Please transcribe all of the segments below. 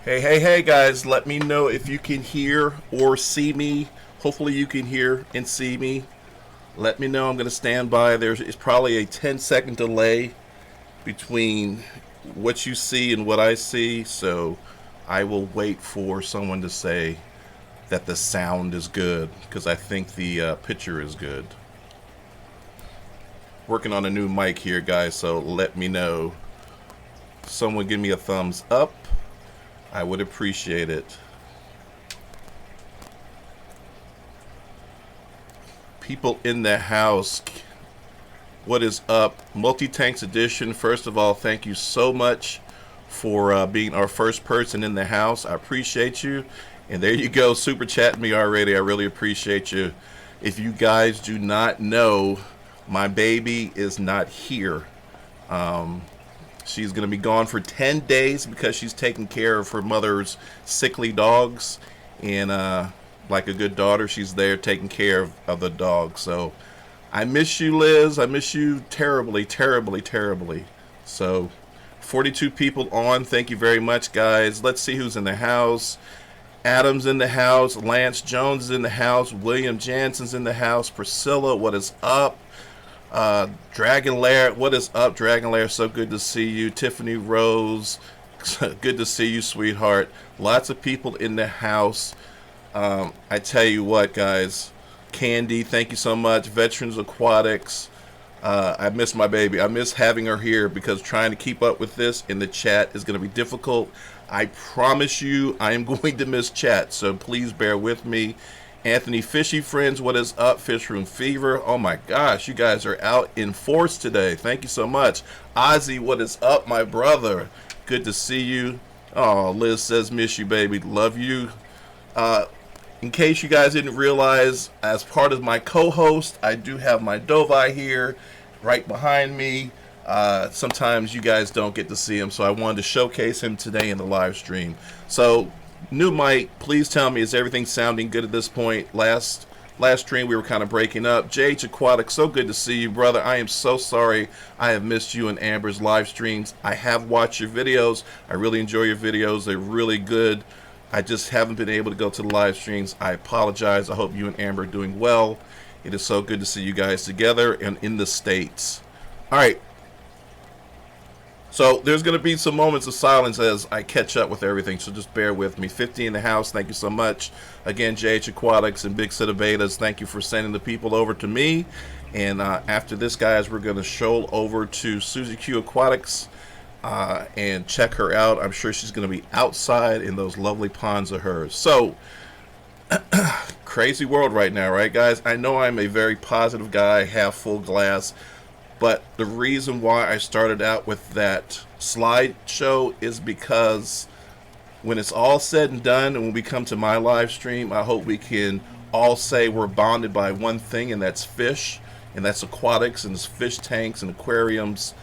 Hey guys, let me know if you can hear or see me. Hopefully you can hear and see me. Let me know. I'm going to stand by. It's probably a 10-second delay between what you see and what I see, so I will wait for someone to say that the sound is good because I think the picture is good. Working on a new mic here, guys, so let me know. Someone give me a thumbs up. I would appreciate it. People in the house, what is up? Multi-Tanks Edition, first of all, thank you so much for being our first person in the house. I appreciate you. And there you go, super chatting me already. I really appreciate you. If you guys do not know, my baby is not here. She's going to be gone for 10 days because she's taking care of her mother's sickly dogs. And like a good daughter, she's there taking care of the dogs. So I miss you, Liz. I miss you terribly, terribly, terribly. So 42 people on. Thank you very much, guys. Let's see who's in the house. Adam's in the house. Lance Jones is in the house. William Jansen's in the house. Priscilla, what is up? Dragon Lair, what is up, Dragon Lair? So good to see you. Tiffany Rose, good to see you, sweetheart. Lots of people in the house. I tell you what, guys. Candy, thank you so much. Veterans Aquatics. I miss my baby. I miss having her here because trying to keep up with this in the chat is going to be difficult. I promise you I am going to miss chat, so please bear with me. Anthony Fishy Friends, what is up? Fish Room Fever. Oh my gosh, you guys are out in force today. Thank you so much. Ozzy, what is up, my brother? Good to see you. Oh, Liz says, miss you, baby. Love you. In case you guys didn't realize, as part of my co-host, I do have my Dovai here right behind me. Sometimes you guys don't get to see him, so I wanted to showcase him today in the live stream. So, new mic, please tell me, is everything sounding good at this point? Last stream we were kind of breaking up. JH Aquatic, so good to see you, brother. I am so sorry I have missed you and Amber's live streams. I have watched your videos. I really enjoy your videos. They're really good. I just haven't been able to go to the live streams. I apologize. I hope you and Amber are doing well. It is so good to see you guys together and in the States. All right. So there's going to be some moments of silence as I catch up with everything, so just bear with me. 50 in the house, thank you so much. Again, JH Aquatics and Big Set of Betas, thank you for sending the people over to me. And after this, guys, we're going to shoal over to Susie Q Aquatics and check her out. I'm sure she's going to be outside in those lovely ponds of hers. So, crazy world right now, right, guys? I know I'm a very positive guy, half full glass. But the reason why I started out with that slideshow is because when it's all said and done and when we come to my live stream, I hope we can all say we're bonded by one thing, and that's fish, and that's aquatics, and it's fish tanks and aquariums.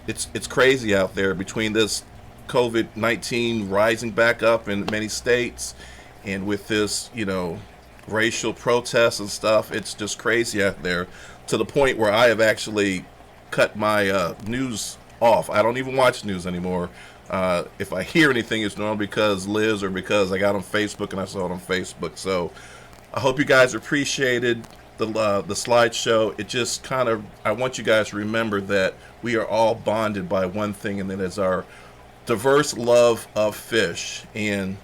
It's crazy out there between this COVID-19 rising back up in many states and with this, racial protests and stuff. It's just crazy out there, to the point where I have actually cut my news off. I don't even watch news anymore. If I hear anything, it's normally because Liz or because I got on Facebook and I saw it on Facebook. So I hope you guys appreciated the slideshow. It just kind of, I want you guys to remember that we are all bonded by one thing, and that is our diverse love of fish. And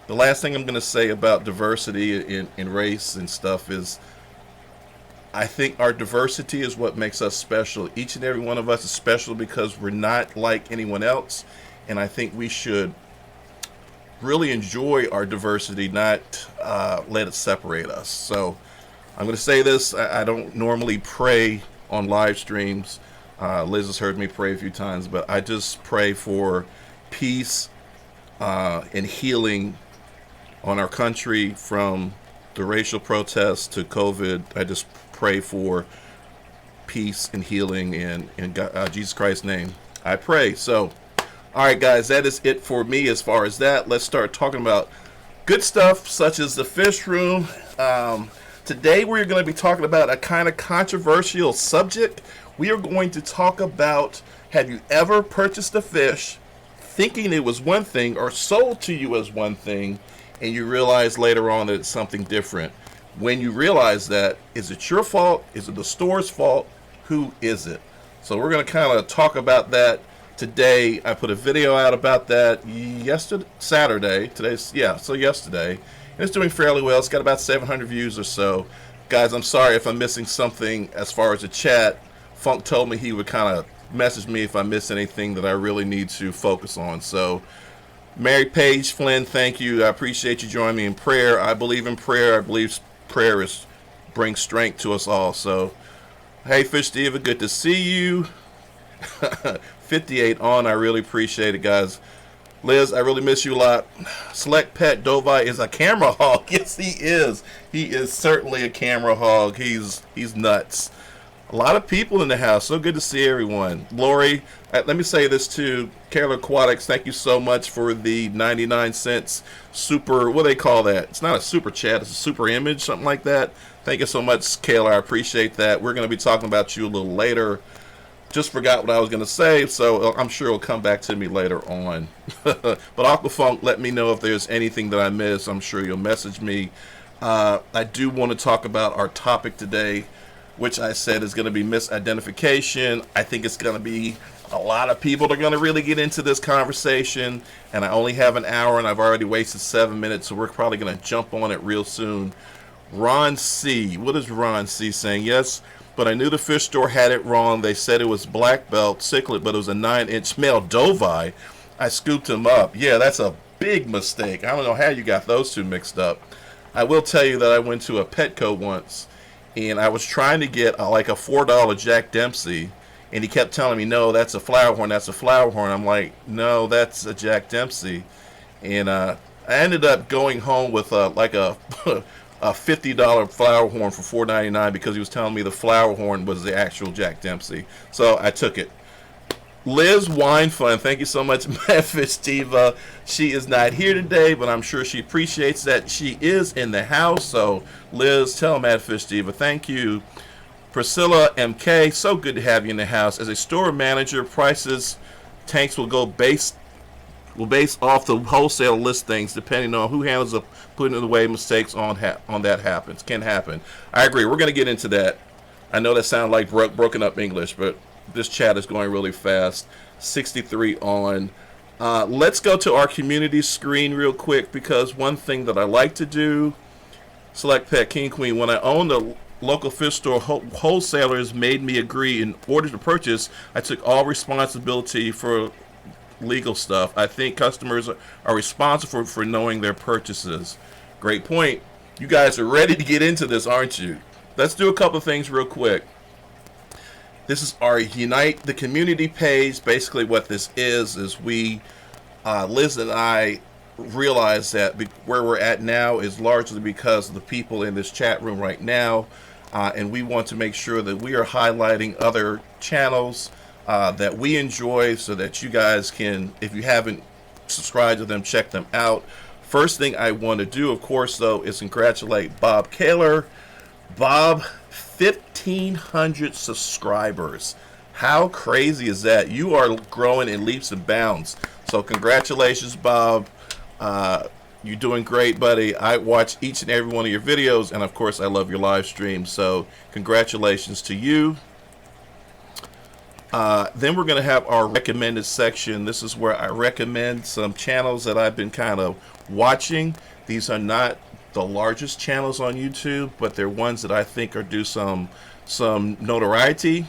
the last thing I'm going to say about diversity in race and stuff is, I think our diversity is what makes us special. Each and every one of us is special because we're not like anyone else. And I think we should really enjoy our diversity, not let it separate us. So I'm going to say this. I don't normally pray on live streams. Liz has heard me pray a few times, but I just pray for peace and healing on our country, from the racial protests to COVID. I just pray for peace and healing in Jesus Christ's name. I pray. So, all right, guys, that is it for me as far as that. Let's start talking about good stuff such as the fish room. Today we're going to be talking about a kind of controversial subject. We are going to talk about, have you ever purchased a fish, thinking it was one thing or sold to you as one thing, and you realize later on that it's something different. When you realize that, is it your fault? Is it the store's fault? Who is it? So we're going to kind of talk about that today. I put a video out about that yesterday, Saturday. So yesterday. And it's doing fairly well. It's got about 700 views or so. Guys, I'm sorry if I'm missing something as far as the chat. Funk told me he would kind of message me if I miss anything that I really need to focus on. So, Mary Page Flynn, thank you. I appreciate you joining me in prayer. I believe in prayer. I believe prayer brings strength to us all. So, hey, Fish Diva, good to see you. 58 on. I really appreciate it, guys. Liz, I really miss you a lot. Select Pet Dovi is a camera hog. Yes, he is. He is certainly a camera hog. He's nuts. A lot of people in the house. So good to see everyone. Lori, let me say this too. Kayla Aquatics, thank you so much for the 99 cents super, what do they call that? It's not a super chat, it's a super image, something like that. Thank you so much, Kayla. I appreciate that. We're going to be talking about you a little later. Just forgot what I was going to say, so I'm sure it'll come back to me later on. But Aquafunk, let me know if there's anything that I missed. I'm sure you'll message me. I do want to talk about our topic today, which I said is going to be misidentification. I think it's going to be a lot of people that are going to really get into this conversation, and I only have an hour, and I've already wasted 7 minutes, so we're probably going to jump on it real soon. Ron C. What is Ron C. saying? Yes, but I knew the fish store had it wrong. They said it was black belt cichlid, but it was a 9-inch male Dovi. I scooped him up. Yeah, that's a big mistake. I don't know how you got those two mixed up. I will tell you that I went to a Petco once, and I was trying to get like a $4 Jack Dempsey, and he kept telling me, no, that's a flower horn, that's a flower horn. I'm like, no, that's a Jack Dempsey. And I ended up going home with like a a $50 flower horn for $4.99 because he was telling me the flower horn was the actual Jack Dempsey. So I took it. Liz Wine Fun, thank you so much, Madfish Diva. She is not here today, but I'm sure she appreciates that she is in the house. So, Liz, tell Madfish Diva, thank you. Priscilla MK, so good to have you in the house. As a store manager, prices, tanks will base off the wholesale listings, depending on who handles the putting it away. Mistakes on that can happen. I agree. We're going to get into that. I know that sounds like broken up English, but this chat is going really fast. 63 on. Let's go to our community screen real quick, because one thing that I like to do, Select Pet King Queen, when I owned a local fish store, wholesalers made me agree in order to purchase, I took all responsibility for legal stuff. I think customers are responsible for knowing their purchases. Great point. You guys are ready to get into this, aren't you? Let's do a couple of things real quick. This is our Unite the Community page. Basically what this is we, Liz and I, realize that where we're at now is largely because of the people in this chat room right now, and we want to make sure that we are highlighting other channels that we enjoy, so that you guys can, if you haven't subscribed to them, check them out. First thing I want to do, of course, though, is congratulate Bob Kaler. Bob, 1,500 subscribers. How crazy is that? You are growing in leaps and bounds. So congratulations, Bob. You're doing great, buddy. I watch each and every one of your videos, and of course I love your live stream. So congratulations to you. Then we're going to have our recommended section. This is where I recommend some channels that I've been kind of watching. These are not the largest channels on YouTube, but they're ones that I think are due some notoriety.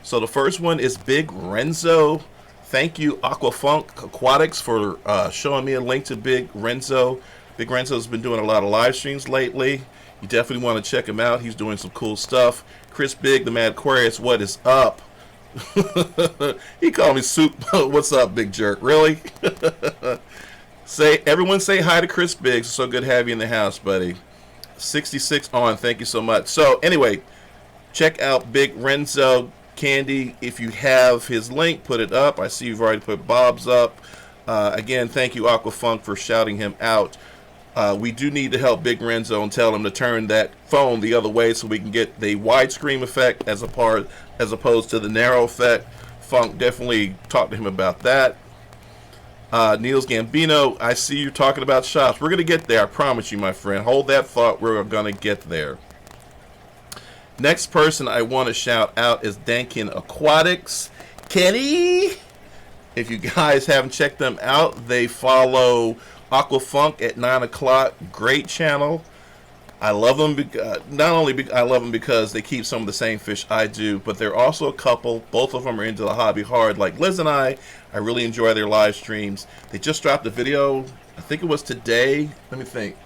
So the first one is Big Renzo. Thank you, Aquafunk Aquatics, for showing me a link to Big Renzo. Big Renzo's been doing a lot of live streams lately. You definitely want to check him out. He's doing some cool stuff. Chris Big, the Mad Aquarius, what is up? He called me Soup. What's up, big jerk? Really? Everyone say hi to Chris Biggs. So good to have you in the house, buddy. 66 on. Thank you so much. So anyway, check out Big Renzo Candy. If you have his link, put it up. I see you've already put Bob's up. Again, thank you, Aquafunk, for shouting him out. We do need to help Big Renzo and tell him to turn that phone the other way so we can get the widescreen effect as opposed to the narrow effect. Funk, definitely talk to him about that. Niels Gambino, I see you talking about shops. We're going to get there, I promise you, my friend. Hold that thought. We're going to get there. Next person I want to shout out is Dankin Aquatics. Kenny! If you guys haven't checked them out, they follow Aquafunk at 9 o'clock. Great channel. I love them. Not only I love them because they keep some of the same fish I do, but they're also a couple. Both of them are into the hobby hard, like Liz and I. I really enjoy their live streams. They just dropped a video. I think it was today. Let me think.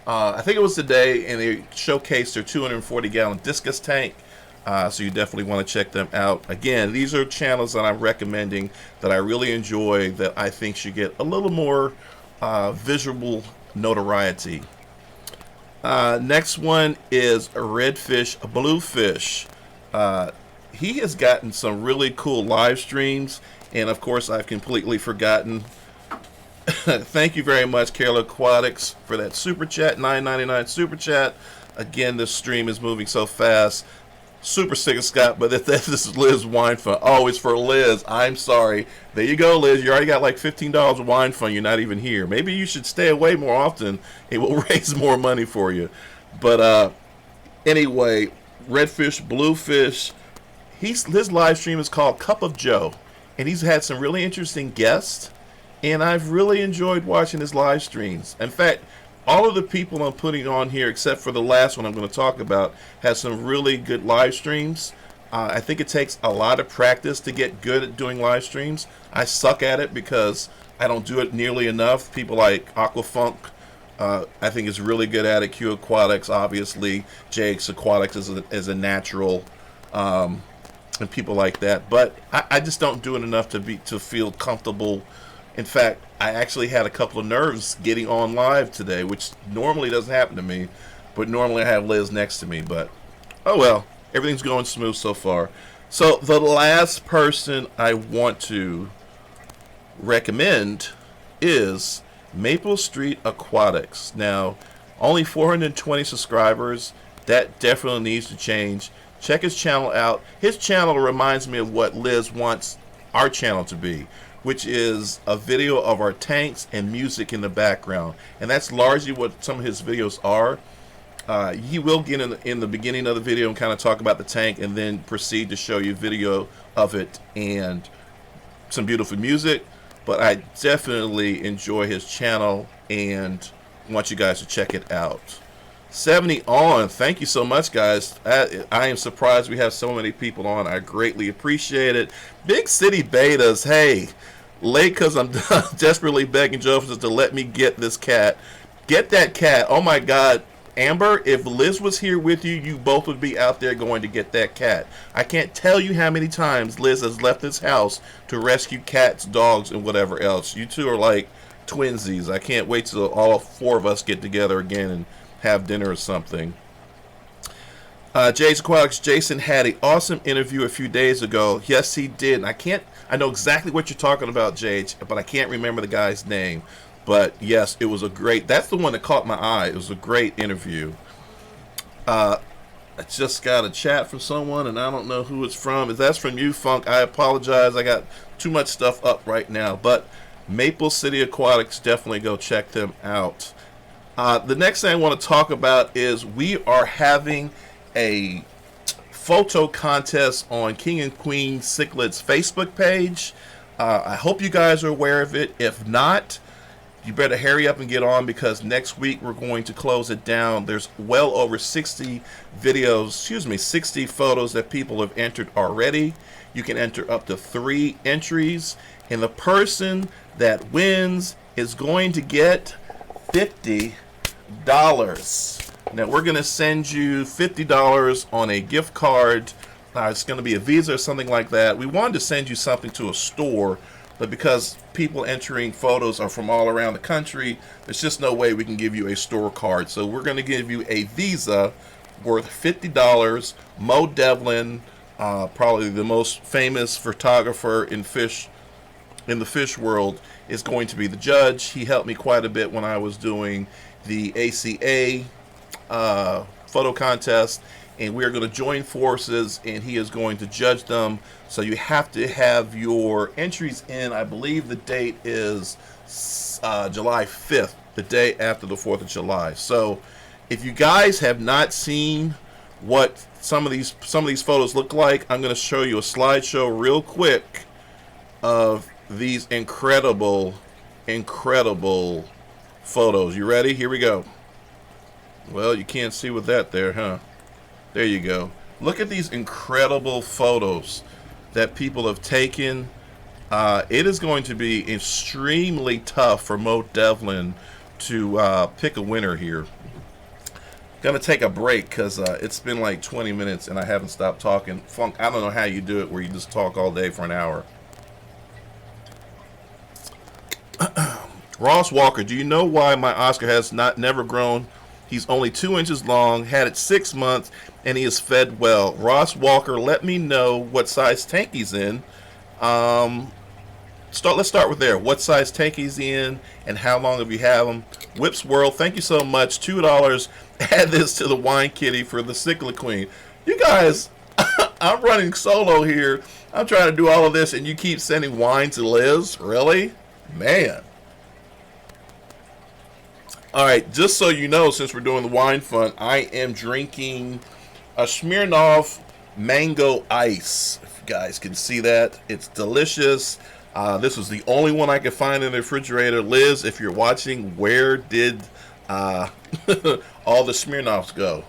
I think it was today, and they showcased their 240-gallon discus tank. So you definitely want to check them out. Again, these are channels that I'm recommending that I really enjoy, that I think should get a little more visual notoriety. Next one is Redfish Bluefish. He has gotten some really cool live streams, and of course I've completely forgotten. Thank you very much, Carol Aquatics, for that super chat, $9.99 super chat. Again, this stream is moving so fast. Super sick of Scott, but this is Liz Wine Fund. Oh, it's for Liz. I'm sorry. There you go, Liz. You already got like $15 of wine fund. You're not even here. Maybe you should stay away more often. It will raise more money for you. But anyway, Redfish, Bluefish. His live stream is called Cup of Joe, and he's had some really interesting guests, and I've really enjoyed watching his live streams. In fact, all of the people I'm putting on here, except for the last one I'm going to talk about, has some really good live streams. I think it takes a lot of practice to get good at doing live streams. I suck at it because I don't do it nearly enough. People like Aquafunk, I think is really good at it. Q Aquatics, obviously. JX Aquatics is a natural, and people like that. But I just don't do it enough to feel comfortable. In fact, I actually had a couple of nerves getting on live today, which normally doesn't happen to me. But normally I have Liz next to me. But, oh well, everything's going smooth so far. So the last person I want to recommend is Maple Street Aquatics. Now, only 420 subscribers. That definitely needs to change. Check his channel out. His channel reminds me of what Liz wants our channel to be, which is a video of our tanks and music in the background. And that's largely what some of his videos are. He will get in the beginning of the video and kind of talk about the tank, and then proceed to show you video of it and some beautiful music. But I definitely enjoy his channel and want you guys to check it out. 70 on. Thank you so much, guys. I am surprised we have so many people on. I greatly appreciate it. Big City Betas. Hey, late because I'm desperately begging Joseph to let me get this cat. Get that cat. Oh my God. Amber, if Liz was here with you, you both would be out there going to get that cat. I can't tell you how many times Liz has left this house to rescue cats, dogs, and whatever else. You two are like twinsies. I can't wait till all four of us get together again and have dinner or something. Jay's Aquatics Jason had an awesome interview a few days ago. Yes, he did. And I know exactly what you're talking about, Jade, but I can't remember the guy's name. But yes, it was that's the one that caught my eye. It was a great interview. I just got a chat from someone, and I don't know who it's from. If that's from you, Funk, I apologize. I got too much stuff up right now. But Maple City Aquatics, definitely go check them out. The next thing I want to talk about is we are having a photo contest on King and Queen Cichlids Facebook page. I hope you guys are aware of it. If not, you better hurry up and get on, because next week we're going to close it down. There's well over 60 photos that people have entered already. You can enter up to 3 entries, and the person that wins is going to get $50. Now we're going to send you $50 on a gift card. It's going to be a Visa or something like that. We wanted to send you something to a store, but because people entering photos are from all around the country, there's just no way we can give you a store card. So we're going to give you a Visa worth $50. Mo Devlin, probably the most famous photographer in the fish world, is going to be the judge. He helped me quite a bit when I was doing the ACA photo contest, and we are going to join forces, and he is going to judge them. So you have to have your entries in. I believe the date is July 5th, the day after the 4th of July. So if you guys have not seen what some of these photos look like, I'm going to show you a slideshow real quick of these incredible photos. You ready? Here we go. Well, you can't see with that there, huh? There you go. Look at these incredible photos that people have taken. It is going to be extremely tough for Mo Devlin to pick a winner here. Gonna take a break because it's been like 20 minutes and I haven't stopped talking. Funk, I don't know how you do it where you just talk all day for an hour. Ross Walker, do you know why my Oscar has never grown? He's only 2 inches long, had it 6 months, and he is fed well. Ross Walker, let me know what size tank he's in. Let's start with there. What size tank he's in, and how long have you had him? Whips World, thank you so much. $2. Add this to the wine kitty for the Cichlid Queen. You guys, I'm running solo here. I'm trying to do all of this, and you keep sending wine to Liz? Really? Man. All right, just so you know, since we're doing the wine fund, I am drinking a Smirnoff Mango Ice. If you guys can see that, it's delicious. This was the only one I could find in the refrigerator. Liz, if you're watching, where did all the Smirnoffs go?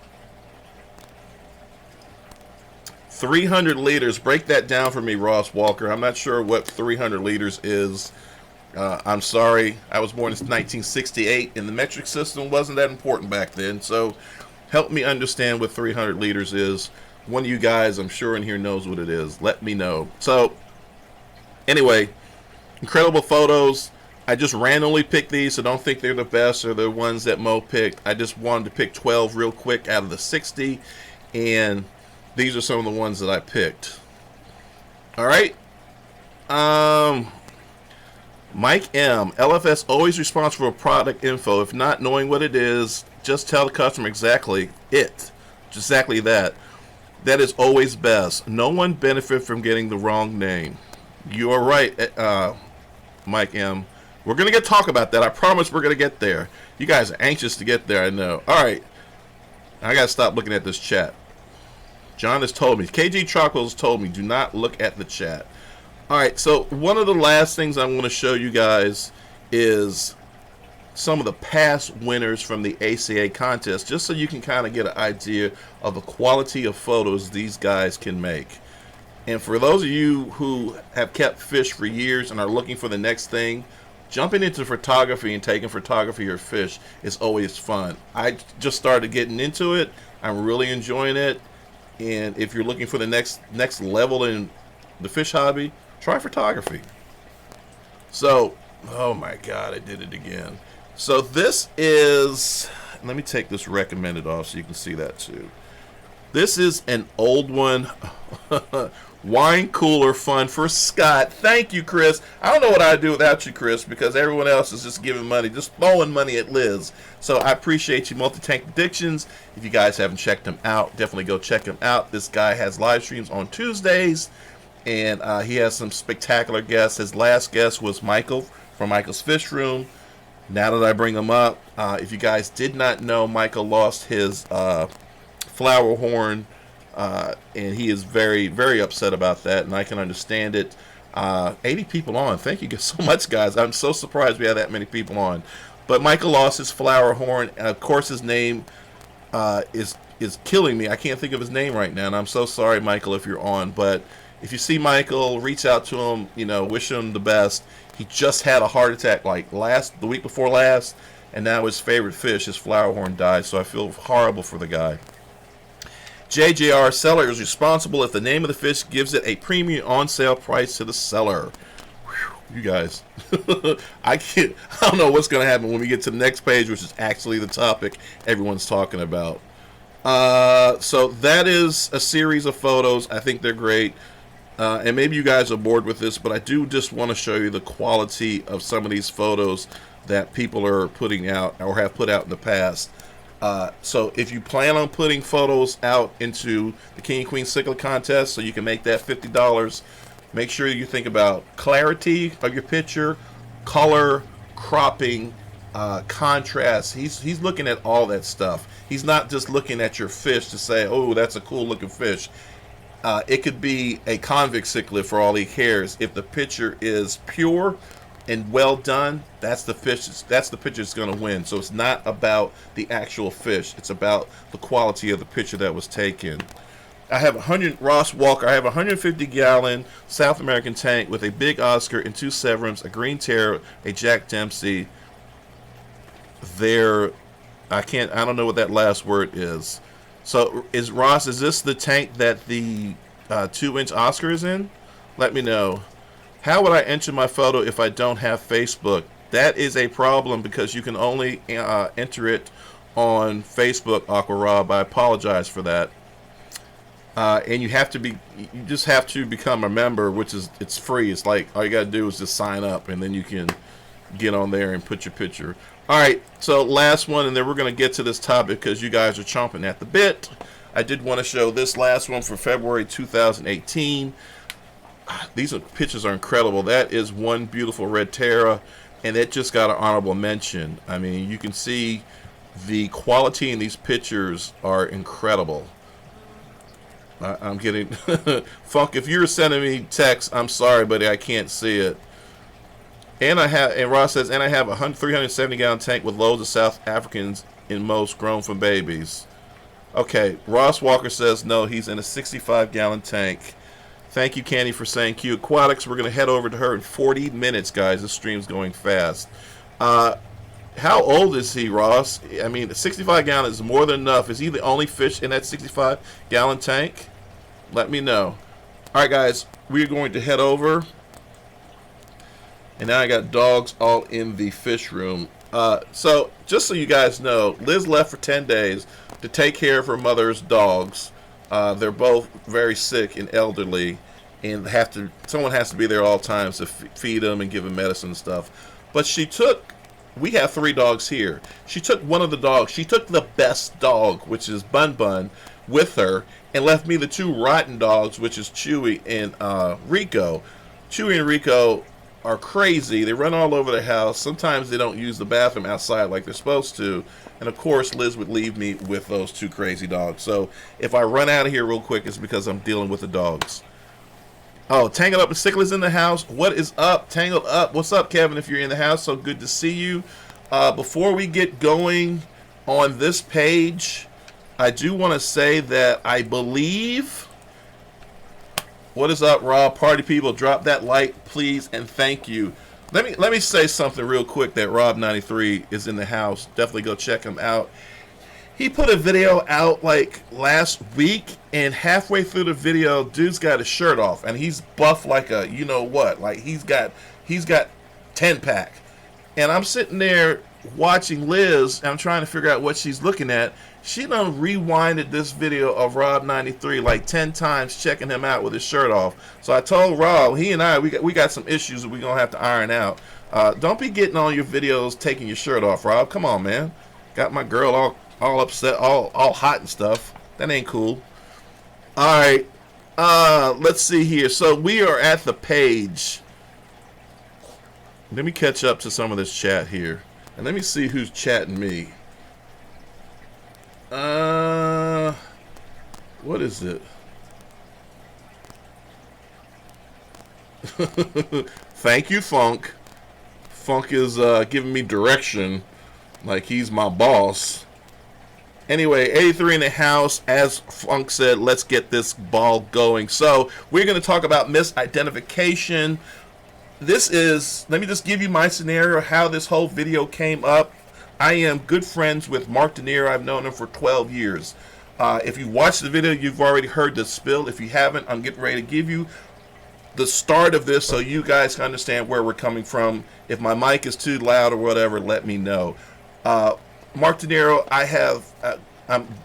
300 liters. Break that down for me, Ross Walker. I'm not sure what 300 liters is. I'm sorry. I was born in 1968, and the metric system wasn't that important back then. So help me understand what 300 liters is. One of you guys, I'm sure in here, knows what it is. Let me know. So anyway, incredible photos. I just randomly picked these, so don't think they're the best or the ones that Mo picked. I just wanted to pick 12 real quick out of the 60, and these are some of the ones that I picked. All right. Mike M. LFS always responsible for product info. If not knowing what it is, just tell the customer exactly that. That is always best. No one benefit from getting the wrong name. You are right, Mike M. We're going to talk about that. I promise we're going to get there. You guys are anxious to get there, I know. All right. I got to stop looking at this chat. John has told me. KG Chocolate has told me, do not look at the chat. All right, so one of the last things I'm going to show you guys is some of the past winners from the ACA contest, just so you can kind of get an idea of the quality of photos these guys can make. And for those of you who have kept fish for years and are looking for the next thing, jumping into photography and taking photography or fish is always fun. I just started getting into it. I'm really enjoying it. And if you're looking for the next level in the fish hobby, try photography. So, oh my God, I did it again. So this is, let me take this recommended off so you can see that too. This is an old one. Wine cooler fun for Scott. Thank you, Chris. I don't know what I'd do without you, Chris, because everyone else is just giving money, just throwing money at Liz. So I appreciate you, Multi-Tank Addictions. If you guys haven't checked him out, definitely go check him out. This guy has live streams on Tuesdays, and he has some spectacular guests. His last guest was Michael from Michael's Fish Room. Now that I bring him up, if you guys did not know, Michael lost his flower horn, and he is very, very upset about that, and I can understand it. 80 people on. Thank you so much, guys. I'm so surprised we had that many people on. But Michael lost his flower horn, and of course his name is killing me. I can't think of his name right now, and I'm so sorry, Michael, if you're on. But if you see Michael, reach out to him, wish him the best. He just had a heart attack like the week before last, and now his favorite fish, his flower horn, died, so I feel horrible for the guy. JJR, seller is responsible if the name of the fish gives it a premium on sale price to the seller. Whew, you guys, I don't know what's going to happen when we get to the next page, which is actually the topic everyone's talking about. So that is a series of photos. I think they're great. And maybe you guys are bored with this, but I do just want to show you the quality of some of these photos that people are putting out or have put out in the past. So if you plan on putting photos out into the King and Queen Cichlid contest so you can make that $50, make sure you think about clarity of your picture, color, cropping, contrast. He's looking at all that stuff. He's not just looking at your fish to say, oh, that's a cool looking fish. It could be a convict cichlid for all he cares. If the picture is pure and well done, that's the fish. That's the picture that's going to win. So it's not about the actual fish. It's about the quality of the picture that was taken. I have 100 Ross Walker. I have a 150-gallon South American tank with a big Oscar and 2 Severums, a green Terror, a Jack Dempsey. I don't know what that last word is. So is this the tank that the 2-inch Oscar is in? Let me know. How would I enter my photo if I don't have Facebook? That is a problem because you can only enter it on Facebook, Aqua Rob. I apologize for that. And you just have to become a member, it's free. It's like all you gotta do is just sign up, and then you can get on there and put your picture. All right, so last one, and then we're gonna get to this topic because you guys are chomping at the bit. I did want to show this last one for February 2018. These pictures are incredible. That is one beautiful red Terra, and it just got an honorable mention. I mean, you can see the quality in these pictures are incredible. I'm getting Funk. If you're sending me text, I'm sorry, buddy, I can't see it. And Ross says, and I have a 370-gallon tank with loads of South Africans in most grown from babies. Okay, Ross Walker says no, he's in a 65-gallon tank. Thank you, Candy, for saying Q Aquatics. We're going to head over to her in 40 minutes, guys. This stream's going fast. How old is he, Ross? I mean, 65-gallon is more than enough. Is he the only fish in that 65-gallon tank? Let me know. All right, guys, we're going to head over. And now I got dogs all in the fish room. So, just so you guys know, Liz left for 10 days to take care of her mother's dogs. They're both very sick and elderly, and someone has to be there all times to feed them and give them medicine and stuff. But we have 3 dogs here. She took one of the dogs. She took the best dog, which is Bun Bun, with her, and left me the 2 rotten dogs, which is Chewy and Rico. Chewy and Rico are crazy. They run all over the house. Sometimes they don't use the bathroom outside like they're supposed to. And of course, Liz would leave me with those 2 crazy dogs. So if I run out of here real quick, it's because I'm dealing with the dogs. Oh, Tangled Up and Cichlids in the house. What is up, Tangled Up? What's up, Kevin, if you're in the house? So good to see you. Before we get going on this page, I do want to say that I believe... What is up, Rob? Party people, drop that like, please, and thank you. Let me say something real quick that Rob93 is in the house. Definitely go check him out. He put a video out like last week, and halfway through the video, dude's got his shirt off, and he's buff like a you know what. Like he's got 10-pack. And I'm sitting there watching Liz, and I'm trying to figure out what she's looking at. She done rewinded this video of Rob93 like 10 times, checking him out with his shirt off. So I told Rob, he and I, we got some issues that we're going to have to iron out. Don't be getting on your videos taking your shirt off, Rob. Come on, man. Got my girl all upset, all hot and stuff. That ain't cool. All right. Let's see here. So we are at the page. Let me catch up to some of this chat here. And let me see who's chatting me. What is it? Thank you, Funk. Funk is giving me direction like he's my boss. Anyway, 83 in the house. As Funk said, let's get this ball going. So we're going to talk about misidentification. Let me just give you my scenario, how this whole video came up. I am good friends with Mark De Niro. I've known him for 12 years. If you watched the video, you've already heard the spill. If you haven't, I'm getting ready to give you the start of this so you guys can understand where we're coming from. If my mic is too loud or whatever, let me know. Mark De Niro,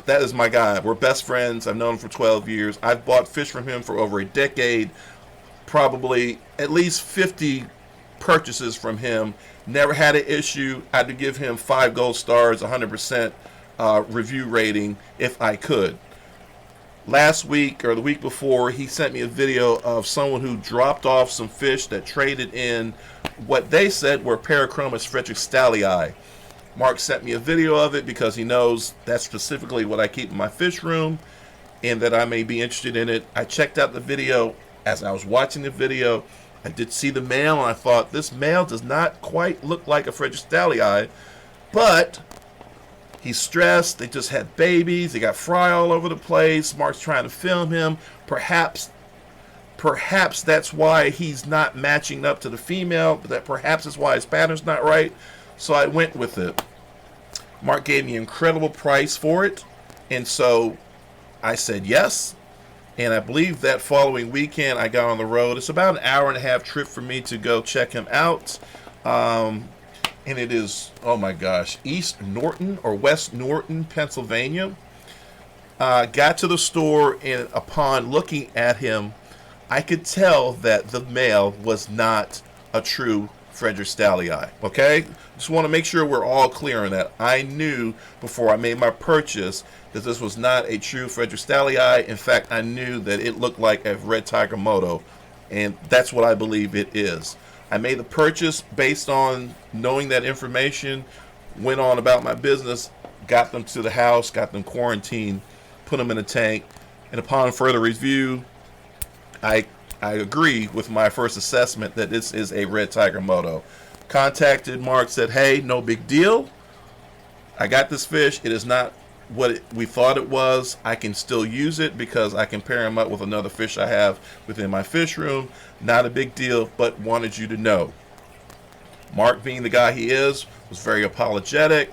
that is my guy. We're best friends. I've known him for 12 years. I've bought fish from him for over a decade. Probably at least 50 purchases from him. Never had an issue. I had to give him 5 gold stars, 100% review rating if I could. Last week or the week before, he sent me a video of someone who dropped off some fish that traded in what they said were Parachromis frederickstalii. Mark sent me a video of it because he knows that's specifically what I keep in my fish room and that I may be interested in it. I checked out the video. As I was watching the video, I did see the male, and I thought, this male does not quite look like a frederickstalii, but he's stressed. They just had babies. They got fry all over the place. Mark's trying to film him. Perhaps that's why he's not matching up to the female. But that perhaps is why his pattern's not right. So I went with it. Mark gave me an incredible price for it, and so I said yes. And I believe that following weekend I got on the road. It's about an hour and a half trip for me to go check him out. And it is, oh my gosh, East Norton or West Norton, Pennsylvania. Got to the store, and upon looking at him, I could tell that the male was not a true frederickstalii. Okay? Just want to make sure we're all clear on that. I knew before I made my purchase that this was not a true frederickstalii. In fact, I knew that it looked like a red tiger moto, and that's what I believe it is. I made the purchase based on knowing that information, went on about my business, got them to the house, got them quarantined, put them in a tank, and upon further review, I agree with my first assessment that this is a red tiger moto. Contacted Mark, said, hey, no big deal. I got this fish. It is not what we thought it was. I can still use it because I can pair him up with another fish I have within my fish room. Not a big deal, but wanted you to know. Mark, being the guy he is, was very apologetic.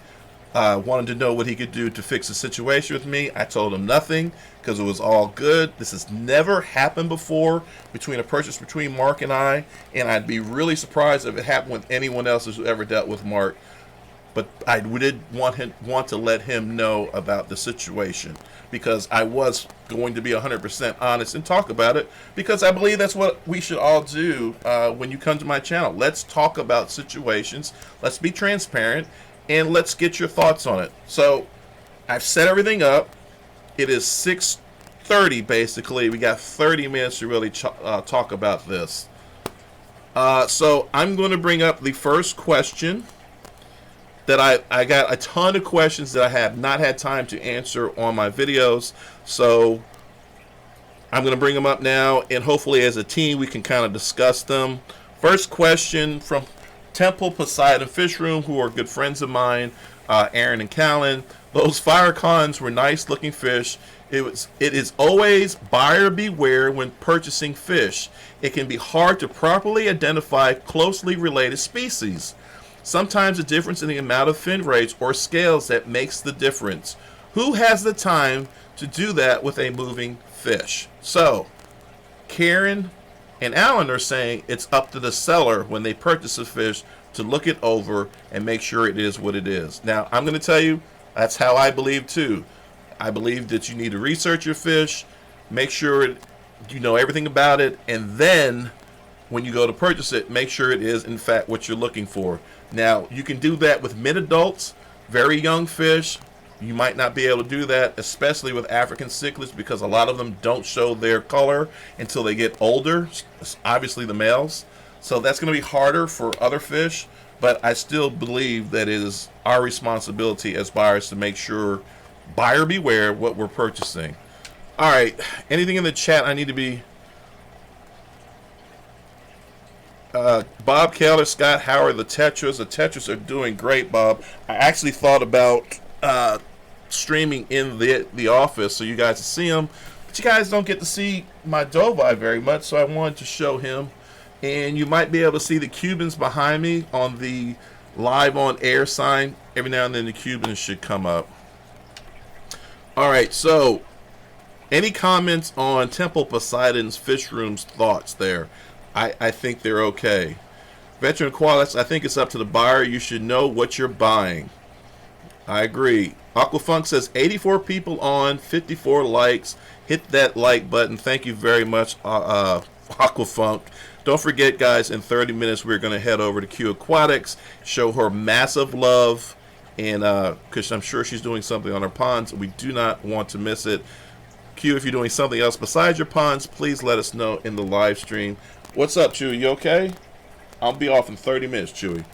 Wanted to know what he could do to fix the situation with me. I told him nothing because it was all good. This has never happened before between a purchase between Mark and and I'd be really surprised if it happened with anyone else who's ever dealt with Mark. But I did want to let him know about the situation because I was going to be 100% honest and talk about it because I believe that's what we should all do when you come to my channel. Let's talk about situations. Let's be transparent and let's get your thoughts on it. So I've set everything up. It is 6:30 basically. We got 30 minutes to really talk about this. So I'm going to bring up the first question that I got a ton of questions that I have not had time to answer on my videos. So I'm going to bring them up now, and hopefully as a team we can kind of discuss them. First question from Temple Poseidon Fish Room, who are good friends of mine, Aaron and Callan. Those fire cons were nice looking fish. It is always buyer beware when purchasing fish. It can be hard to properly identify closely related species. Sometimes the difference in the amount of fin rates or scales that makes the difference. Who has the time to do that with a moving fish? So, Karen and Alan are saying it's up to the seller when they purchase a fish to look it over and make sure it is what it is. Now, I'm going to tell you, that's how I believe too. I believe that you need to research your fish, make sure you know everything about it, and then when you go to purchase it, make sure it is in fact what you're looking for. Now, you can do that with mid-adults, very young fish. You might not be able to do that, especially with African cichlids, because a lot of them don't show their color until they get older, obviously the males. So that's going to be harder for other fish, but I still believe that it is our responsibility as buyers to make sure, buyer beware what we're purchasing. All right, anything in the chat I need to be... Bob Keller, Scott Howard, the Tetras are doing great, Bob. I actually thought about streaming in the office so you guys can see them, but you guys don't get to see my Dovai very much, so I wanted to show him. And you might be able to see the Cubans behind me on the live on air sign. Every now and then the Cubans should come up. All right, so any comments on Temple Poseidon's fish room's thoughts there? I think they're okay. Veteran Aquatics, I think it's up to the buyer. You should know what you're buying. I agree. Aquafunk says 84 people on, 54 likes. Hit that like button. Thank you very much, Aquafunk. Don't forget, guys, in 30 minutes we're going to head over to Q Aquatics, show her massive love, and because I'm sure she's doing something on her ponds. We do not want to miss it. Q, if you're doing something else besides your ponds, please let us know in the live stream. What's up, Chewy? You okay? I'll be off in 30 minutes, Chewy.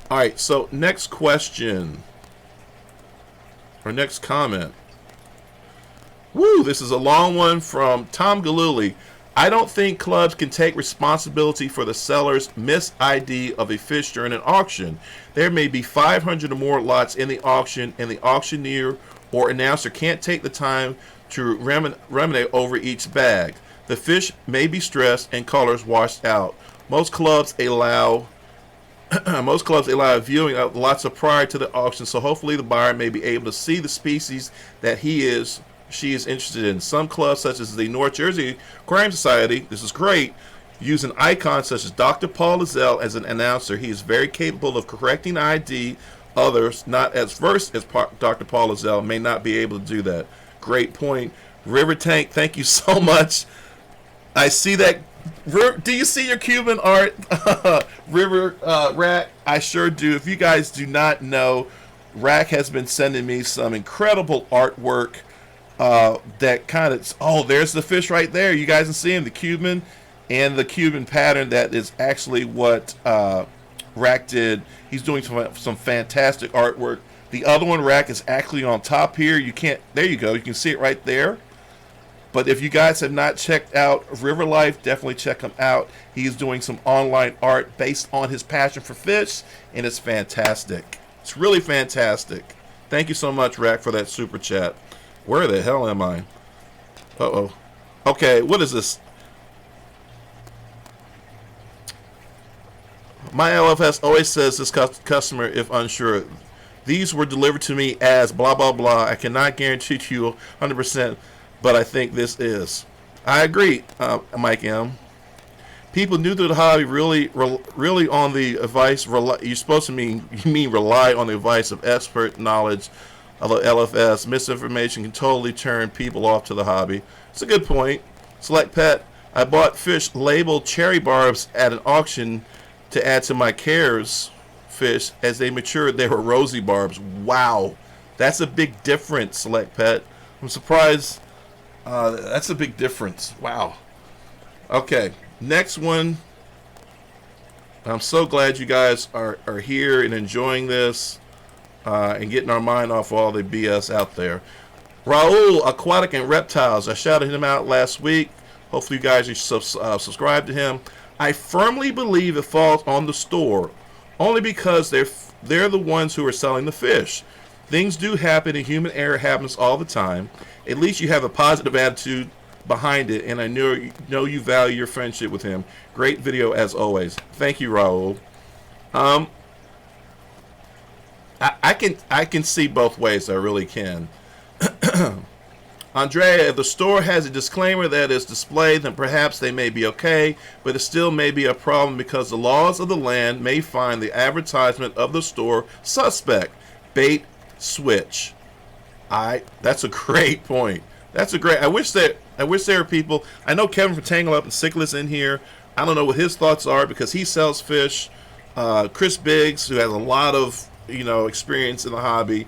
All right, so next question. Or next comment. Woo, this is a long one from Tom Galuli. I don't think clubs can take responsibility for the seller's mis-ID of a fish during an auction. There may be 500 or more lots in the auction, and the auctioneer or announcer can't take the time to ruminate over each bag. The fish may be stressed and colors washed out. Most clubs allow viewing of lots of prior to the auction, so hopefully the buyer may be able to see the species that she is interested in. Some clubs, such as the North Jersey Aquarium Society, this is great, use an icon such as Dr. Paul Lizelle as an announcer. He is very capable of correcting ID. Others, not as versed as Dr. Paul Lizelle, may not be able to do that. Great point. River Tank, thank you so much. I see that. Do you see your Cuban art, River Rack? I sure do. If you guys do not know, Rack has been sending me some incredible artwork that kind of, oh, there's the fish right there. You guys can see him, the Cuban and the Cuban pattern. That is actually what Rack did. He's doing some fantastic artwork. The other one, Rack, is actually on top here. You can't, there you go. You can see it right there. But if you guys have not checked out River Life, definitely check him out. He's doing some online art based on his passion for fish, and it's fantastic. It's really fantastic. Thank you so much, Rack, for that super chat. Where the hell am I? Uh-oh. Okay, what is this? My LFS always says this customer, if unsure, these were delivered to me as blah, blah, blah. I cannot guarantee to you 100%. But I think this is. I agree, Mike M. People new to the hobby really on the advice. You're supposed to mean rely on the advice of expert knowledge of LFS. Misinformation can totally turn people off to the hobby. It's a good point. Select Pet. I bought fish labeled cherry barbs at an auction to add to my cares fish. As they matured, they were rosy barbs. Wow, that's a big difference. Select Pet. I'm surprised. That's a big difference. Wow. Okay, next one. I'm so glad you guys are here and enjoying this and getting our mind off all the BS out there. Raul, Aquatic and Reptiles. I shouted him out last week. Hopefully you guys are subscribed to him. I firmly believe it falls on the store, only because they're the ones who are selling the fish. Things do happen, and human error happens all the time. At least you have a positive attitude behind it, and I know you value your friendship with him. Great video as always. Thank you, Raul. I can see both ways. I really can. Andrea, if the store has a disclaimer that is displayed, then perhaps they may be okay, but it still may be a problem because the laws of the land may find the advertisement of the store suspect. Bait switch. That's a great point. That's a great. I wish there were people. I know Kevin from Tangle Up and Sickless in here. I don't know what his thoughts are because he sells fish. Chris Biggs, who has a lot of experience in the hobby,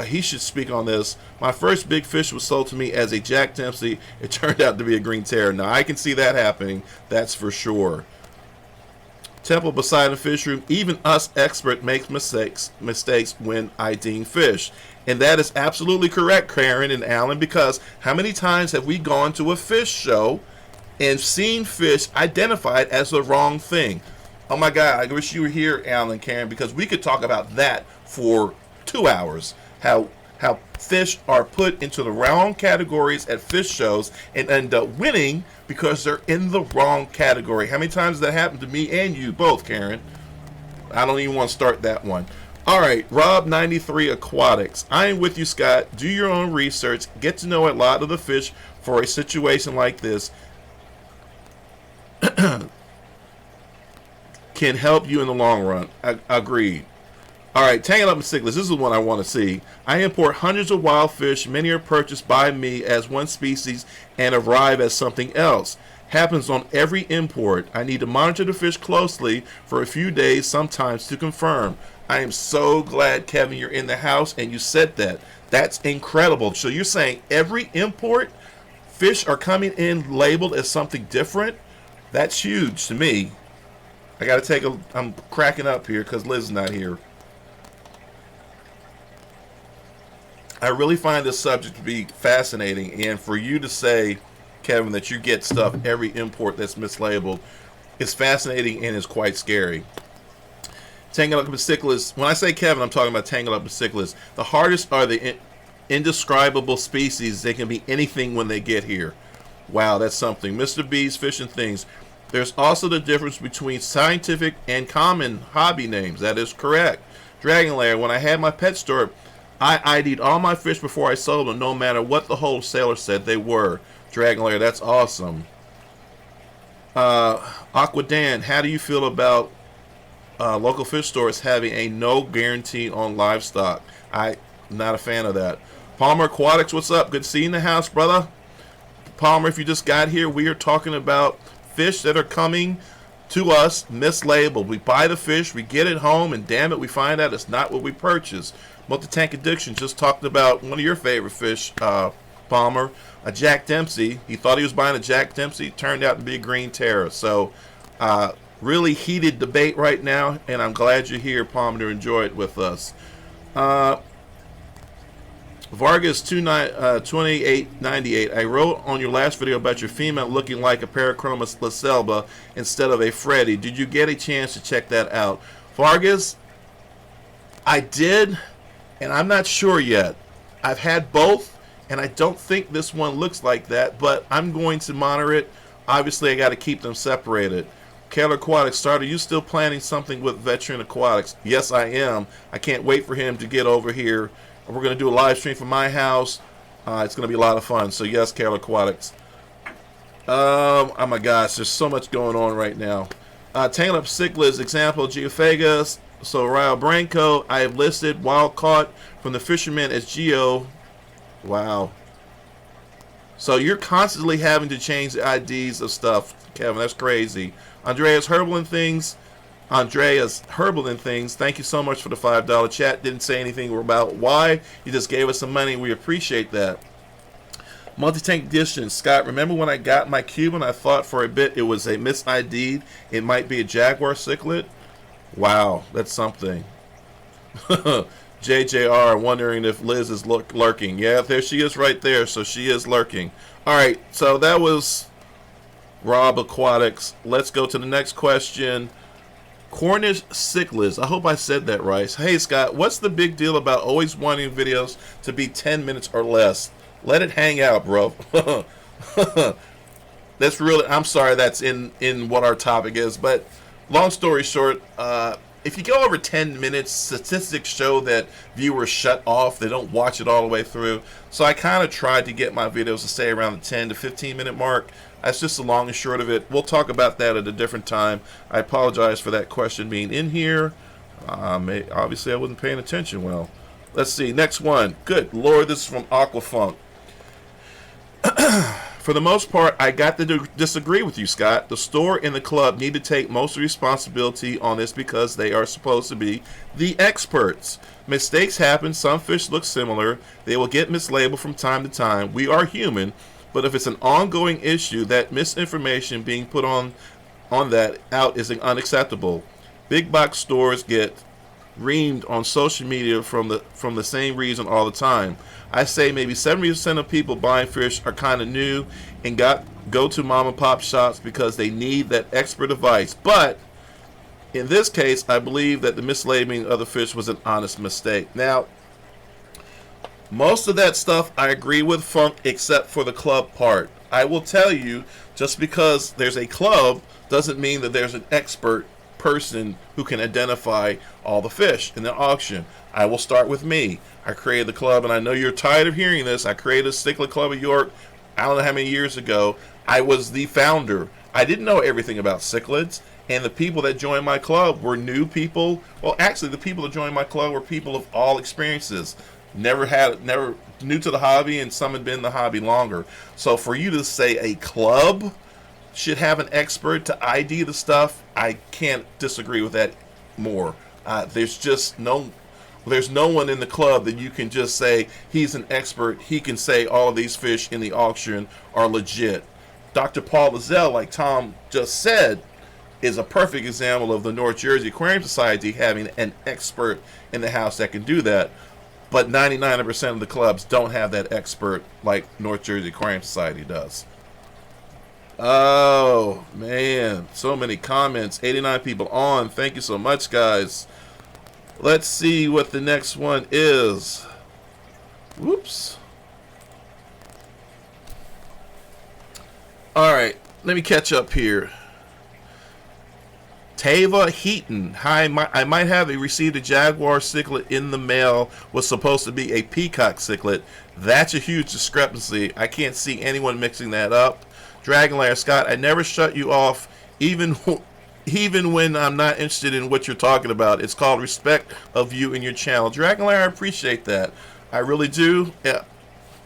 he should speak on this. My first big fish was sold to me as a Jack Dempsey. It turned out to be a green terror. Now I can see that happening. That's for sure. Temple Poseidon Fish Room, even us expert makes mistakes when IDing fish. And that is absolutely correct, Karen and Alan, because how many times have we gone to a fish show and seen fish identified as the wrong thing? Oh my God, I wish you were here, Alan, Karen, because we could talk about that for 2 hours. How fish are put into the wrong categories at fish shows and end up winning because they're in the wrong category. How many times has that happened to me and you both, Karen? I don't even want to start that one. All right, Rob93 Aquatics. I am with you, Scott. Do your own research. Get to know a lot of the fish for a situation like this. Can help you in the long run. Agreed. All right, Tangled Up and Sickless. This is the one I want to see. I import hundreds of wild fish. Many are purchased by me as one species and arrive as something else. Happens on every import. I need to monitor the fish closely for a few days sometimes to confirm. I am so glad, Kevin, you're in the house and you said that. That's incredible. So you're saying every import fish are coming in labeled as something different? That's huge to me. I got to take a... I'm cracking up here because Liz is not here. I really find this subject to be fascinating. And for you to say, Kevin, that you get stuff, every import that's mislabeled, is fascinating and is quite scary. Tangled up Cichlids. When I say Kevin, I'm talking about tangled up Cichlids. The hardest are the indescribable species. They can be anything when they get here. Wow, that's something. Mr. B's Fish and Things. There's also the difference between scientific and common hobby names. That is correct. Dragon Lair. When I had my pet store, I ID'd all my fish before I sold them, no matter what the wholesaler said they were. Dragon Lair, that's awesome. Aquadan, how do you feel about local fish stores having a no guarantee on livestock? I'm not a fan of that. Palmer Aquatics, what's up? Good to see you in the house, brother. Palmer, if you just got here, we are talking about fish that are coming to us mislabeled. We buy the fish, we get it home, and damn it, we find out it's not what we purchased. Multi-Tank Addiction just talked about one of your favorite fish, Palmer, a Jack Dempsey. He thought he was buying a Jack Dempsey. Turned out to be a Green Terror. So, really heated debate right now, and I'm glad you're here, Palmer, to enjoy it with us. Vargas 2898. I wrote on your last video about your female looking like a Parachromis laselba instead of a Freddy. Did you get a chance to check that out? Vargas, I did, and I'm not sure yet. I've had both, and I don't think this one looks like that, but I'm going to monitor it. Obviously, I got to keep them separated. Keller Aquatics starter, you still planning something with Veteran Aquatics? Yes, I am. I can't wait for him to get over here. We're going to do a live stream from my house. It's going to be a lot of fun. So, yes, Keller Aquatics. Oh, my gosh. There's so much going on right now. Tangled Up Cichlids, example, Geophagus. So, Ryle Branco, I have listed wild caught from the fishermen as Geo. Wow. So, you're constantly having to change the IDs of stuff, Kevin. That's crazy. Andreas Herbal and Things. Andreas Herbal and Things, thank you so much for the $5 chat. Didn't say anything about why. You just gave us some money. We appreciate that. Multi-Tank Edition. Scott, remember when I got my Cuban, I thought for a bit it was a mis-ID'd. It might be a Jaguar cichlid. Wow, that's something. JJR wondering if Liz is lurking. Yeah, there she is right there. So she is lurking. All right, so that was Rob Aquatics. Let's go to the next question. Cornish Cichlids. I hope I said that right. Hey, Scott, what's the big deal about always wanting videos to be 10 minutes or less? Let it hang out, bro. That's really, I'm sorry that's in what our topic is, but long story short, if you go over 10 minutes, statistics show that viewers shut off. They don't watch it all the way through. So I kind of tried to get my videos to stay around the 10 to 15 minute mark. That's just the long and short of it. We'll talk about that at a different time. I apologize for that question being in here. Obviously, I wasn't paying attention well. Let's see. Next one. Good Lord, this is from Aquafunk. For the most part, I got to disagree with you, Scott. The store and the club need to take most of the responsibility on this because they are supposed to be the experts. Mistakes happen. Some fish look similar. They will get mislabeled from time to time. We are human. But if it's an ongoing issue, that misinformation being put on that out is unacceptable. Big box stores get reamed on social media from the same reason all the time. I say maybe 70% of people buying fish are kind of new and go to mom and pop shops because they need that expert advice. But in this case, I believe that the mislabeling of the fish was an honest mistake. Now, most of that stuff I agree with, Funk, except for the club part. I will tell you, just because there's a club doesn't mean that there's an expert person who can identify all the fish in the auction. I will start with me. I created the club, and I know you're tired of hearing this. I created a Cichlid Club of York, I don't know how many years ago. I was the founder. I didn't know everything about cichlids, and the people that joined my club were new people. Well, actually, the people that joined my club were people of all experiences. Never new to the hobby, and some had been in the hobby longer. So for you to say a club, should have an expert to ID the stuff, I can't disagree with that more. There's no one in the club that you can just say he's an expert. He can say all of these fish in the auction are legit. Dr. Paul Lazell, like Tom just said, is a perfect example of the North Jersey Aquarium Society having an expert in the house that can do that. But 99% of the clubs don't have that expert like North Jersey Aquarium Society does. Oh, man. So many comments. 89 people on. Thank you so much, guys. Let's see what the next one is. Whoops. All right. Let me catch up here. Tava Heaton. Hi, I might have received a Jaguar cichlid in the mail. Was supposed to be a peacock cichlid. That's a huge discrepancy. I can't see anyone mixing that up. Dragonlair Scott, I never shut you off, even when I'm not interested in what you're talking about. It's called respect of you and your channel. Dragonlair, I appreciate that. I really do. Yeah.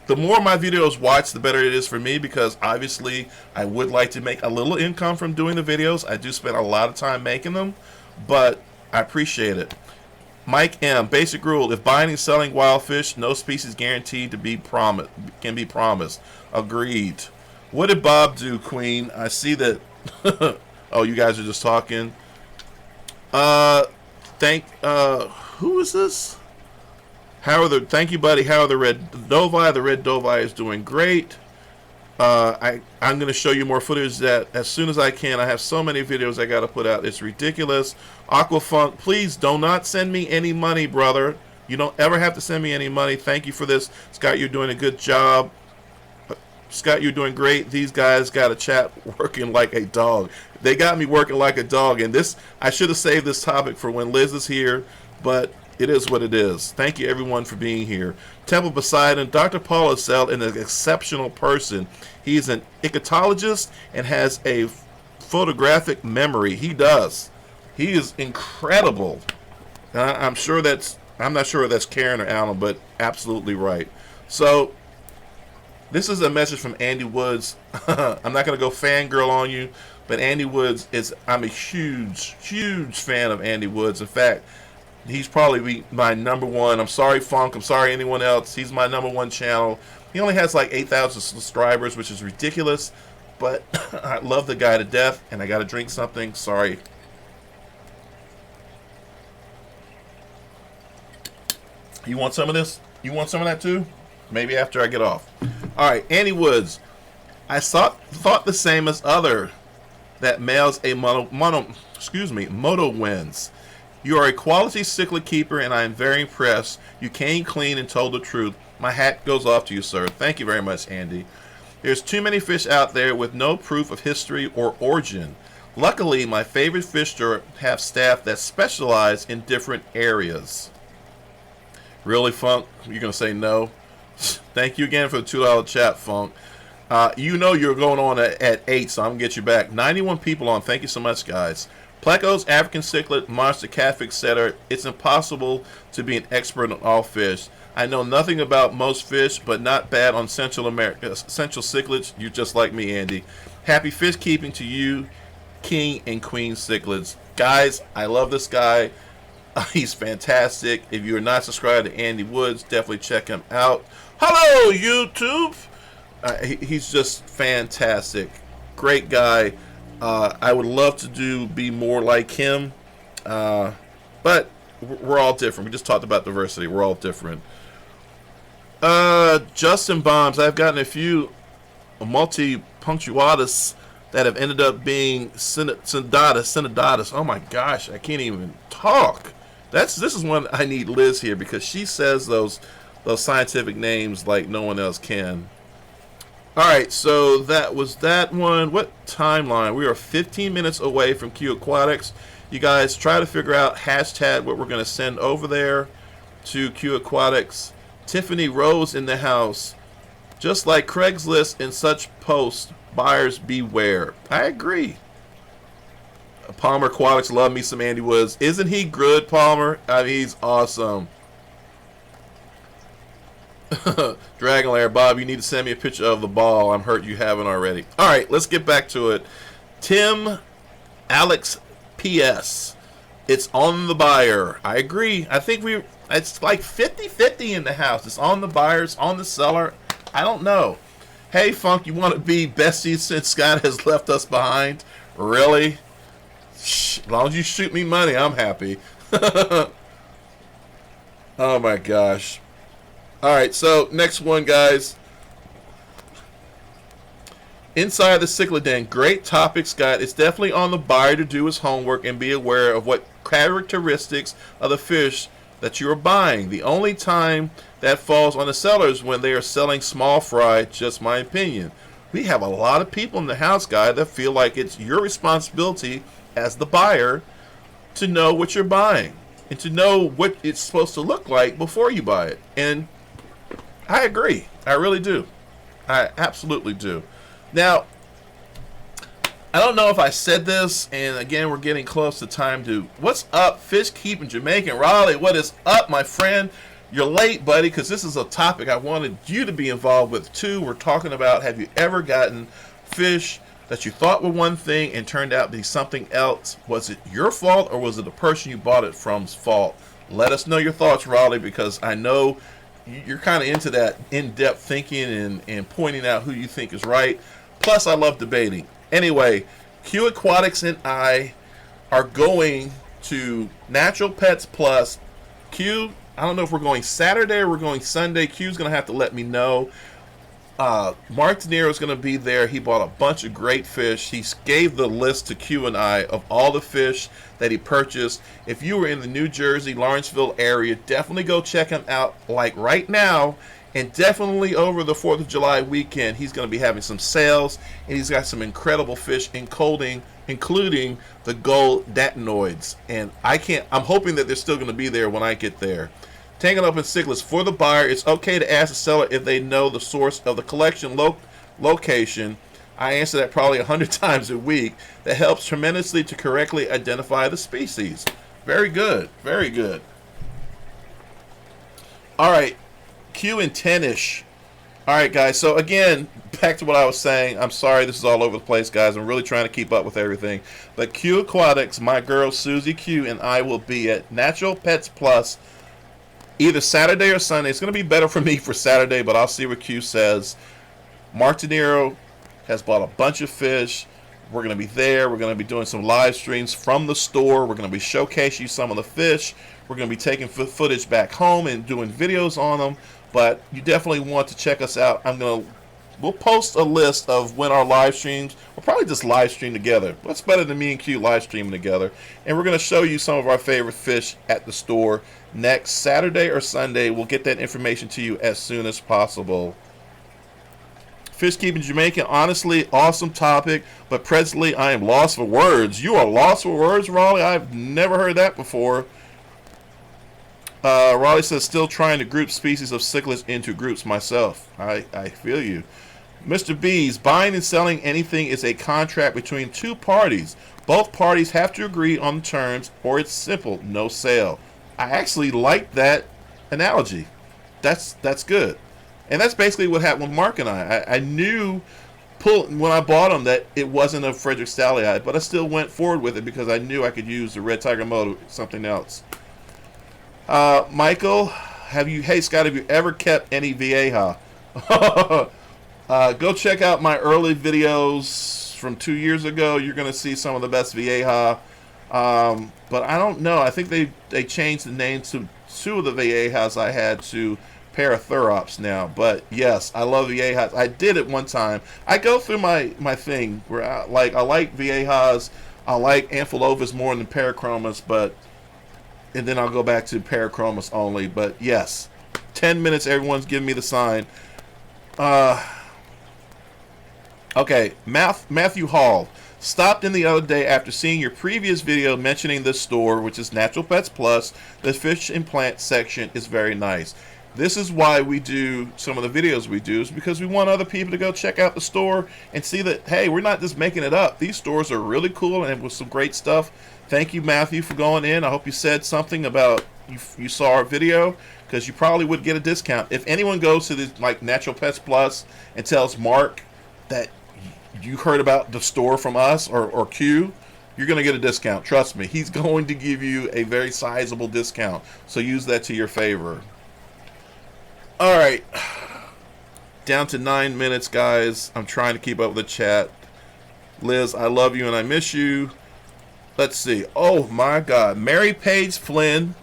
The more my videos watch, the better it is for me, because obviously I would like to make a little income from doing the videos. I do spend a lot of time making them, but I appreciate it. Mike M. Basic rule: if buying and selling wild fish, no species guaranteed to be can be promised. Agreed. What did Bob do, Queen? I see that. Oh, you guys are just talking. Who is this? Thank you, buddy. How are the red dovi? The red dovi is doing great. I'm going to show you more footage that as soon as I can. I have so many videos I got to put out. It's ridiculous. Aquafunk, please do not send me any money, brother. You don't ever have to send me any money. Thank you for this. Scott, you're doing a good job. Scott, you're doing great. These guys got a chat working like a dog. They got me working like a dog. And this, I should have saved this topic for when Liz is here, but it is what it is. Thank you, everyone, for being here. Temple Poseidon, Dr. Paul Lazell is an exceptional person. He's an icotologist and has a photographic memory. He does. He is incredible. I'm not sure that's Karen or Alan, but absolutely right. So, this is a message from Andy Woods. I'm not going to go fangirl on you, but Andy Woods I'm a huge, huge fan of Andy Woods. In fact, he's probably my number one. I'm sorry, Funk. I'm sorry, anyone else. He's my number one channel. He only has like 8,000 subscribers, which is ridiculous, but I love the guy to death, and I got to drink something. Sorry. You want some of this? You want some of that too? Maybe after I get off. All right, Andy Woods. I thought the same as other that males a moto wins. You are a quality cichlid keeper, and I am very impressed. You came clean and told the truth. My hat goes off to you, sir. Thank you very much, Andy. There's too many fish out there with no proof of history or origin. Luckily, my favorite fish store have staff that specialize in different areas. Really, Funk? You're going to say no? Thank you again for the $2 chat, Funk. You know you're going on at 8, so I'm going to get you back. 91 people on. Thank you so much, guys. Plecos, African cichlid, monster catfish setter. It's impossible to be an expert on all fish. I know nothing about most fish, but not bad on Central cichlids. You're just like me, Andy. Happy fish keeping to you, king and queen cichlids. Guys, I love this guy. He's fantastic. If you're not subscribed to Andy Woods, definitely check him out. Hello, YouTube. He's just fantastic. Great guy. I would love to be more like him, but we're all different. We just talked about diversity. We're all different. Justin Bombs. I've gotten a few multi-punctuatus that have ended up being synodatus. Oh my gosh, I can't even talk. This is one I need Liz here, because she says those scientific names like no one else can. Alright, so that was that one. What timeline? We are 15 minutes away from Q Aquatics. You guys try to figure out hashtag what we're going to send over there to Q Aquatics. Tiffany Rose in the house. Just like Craigslist and such posts, buyers beware. I agree. Palmer Aquatics, love me some Andy Woods. Isn't he good, Palmer? I mean, he's awesome. Dragon Lair, Bob, you need to send me a picture of the ball. I'm hurt you haven't already. All right, let's get back to it. Tim Alex PS. It's on the buyer. I agree. I think it's like 50-50 in the house. It's on the buyer, it's on the seller. I don't know. Hey, Funk, you want to be besties since Scott has left us behind? Really? Shh, as long as you shoot me money, I'm happy. Oh my gosh. Alright, so next one, guys. Inside the cichlid den. Great topic, Scott. It's definitely on the buyer to do his homework and be aware of what characteristics of the fish that you are buying. The only time that falls on the sellers when they are selling small fry, just my opinion. We have a lot of people in the house, guy, that feel like it's your responsibility as the buyer to know what you're buying and to know what it's supposed to look like before you buy it. And I agree. I really do. I absolutely do. Now, I don't know if I said this, and again, we're getting close to time to... What's up, Fish Keeping Jamaican? Raleigh, what is up, my friend? You're late, buddy, because this is a topic I wanted you to be involved with, too. We're talking about, have you ever gotten fish that you thought were one thing and turned out to be something else? Was it your fault, or was it the person you bought it from's fault? Let us know your thoughts, Raleigh, because I know you're kind of into that in-depth thinking and pointing out who you think is right. Plus, I love debating. Anyway, Q Aquatics and I are going to Natural Pets Plus. Q, I don't know if we're going Saturday or we're going Sunday. Q's going to have to let me know. Mark De Niro is going to be there. He bought a bunch of great fish. He gave the list to Q and I of all the fish that he purchased. If you were in the New Jersey, Lawrenceville area, definitely go check him out like right now. And definitely over the 4th of July weekend, he's going to be having some sales. And he's got some incredible fish including the gold datinoids. And I'm hoping that they're still going to be there when I get there. Tangled Up in Cichlids. For the buyer, it's okay to ask the seller if they know the source of the collection location. I answer that probably 100 times a week. That helps tremendously to correctly identify the species. Very good. Very good. All right. Q and 10-ish. Alright, guys, so again, back to what I was saying. I'm sorry this is all over the place, guys. I'm really trying to keep up with everything. But Q Aquatics, my girl Susie Q, and I will be at Natural Pets Plus either Saturday or Sunday. It's going to be better for me for Saturday, but I'll see what Q says. Mark De Niro has bought a bunch of fish. We're going to be there. We're going to be doing some live streams from the store. We're going to be showcasing some of the fish. We're going to be taking footage back home and doing videos on them. But you definitely want to check us out. We'll post a list of when our live streams. We'll probably just live stream together. What's better than me and Q live streaming together? And we're going to show you some of our favorite fish at the store next Saturday or Sunday. We'll get that information to you as soon as possible. Fish Keeping Jamaican, honestly, awesome topic, but presently I am lost for words. You are lost for words, Raleigh? I've never heard that before. Raleigh says, still trying to group species of cichlids into groups myself. I feel you. Mr. B's, buying and selling anything is a contract between two parties. Both parties have to agree on the terms, or it's simple, no sale. I actually like that analogy. That's good. And that's basically what happened with Mark and I. I knew when I bought him that it wasn't a Frederick Stallion, but I still went forward with it because I knew I could use the Red Tiger Moto, something else. Michael, hey Scott, have you ever kept any Vieja? Go check out my early videos from 2 years ago. You're going to see some of the best Vieja. But I don't know. I think they changed the name to two of the Viejas I had to Paratherops now. But yes, I love Viejas. I did it one time. I go through my thing where I like Viejas. I like Amphilophus more than Parachromis, and then I'll go back to Parachromis only. But yes, 10 minutes, everyone's giving me the sign. Okay, Matthew Hall. Stopped in the other day after seeing your previous video mentioning this store, which is Natural Pets Plus. The fish and plant section is very nice. This is why we do some of the videos we do, is because we want other people to go check out the store and see that, hey, we're not just making it up. These stores are really cool and with some great stuff. Thank you, Matthew, for going in. I hope you said something about you saw our video, because you probably would get a discount. If anyone goes to this like Natural Pets Plus and tells Mark that you heard about the store from us or Q, you're going to get a discount. Trust me. He's going to give you a very sizable discount. So use that to your favor. All right. Down to 9 minutes, guys. I'm trying to keep up with the chat. Liz, I love you and I miss you. Let's see. Oh, my God. Mary Page Flynn,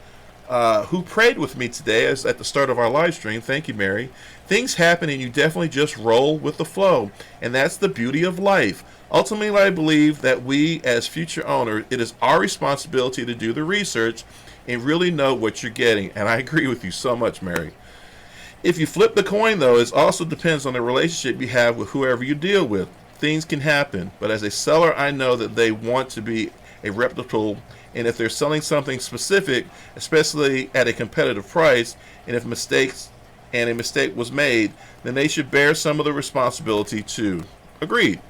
who prayed with me today at the start of our live stream. Thank you, Mary. Things happen and you definitely just roll with the flow. And that's the beauty of life. Ultimately, I believe that we, as future owners, it is our responsibility to do the research and really know what you're getting. And I agree with you so much, Mary. If you flip the coin, though, it also depends on the relationship you have with whoever you deal with. Things can happen, but as a seller, I know that they want to be a reputable, and if they're selling something specific, especially at a competitive price, and if a mistake was made, then they should bear some of the responsibility too. Agreed.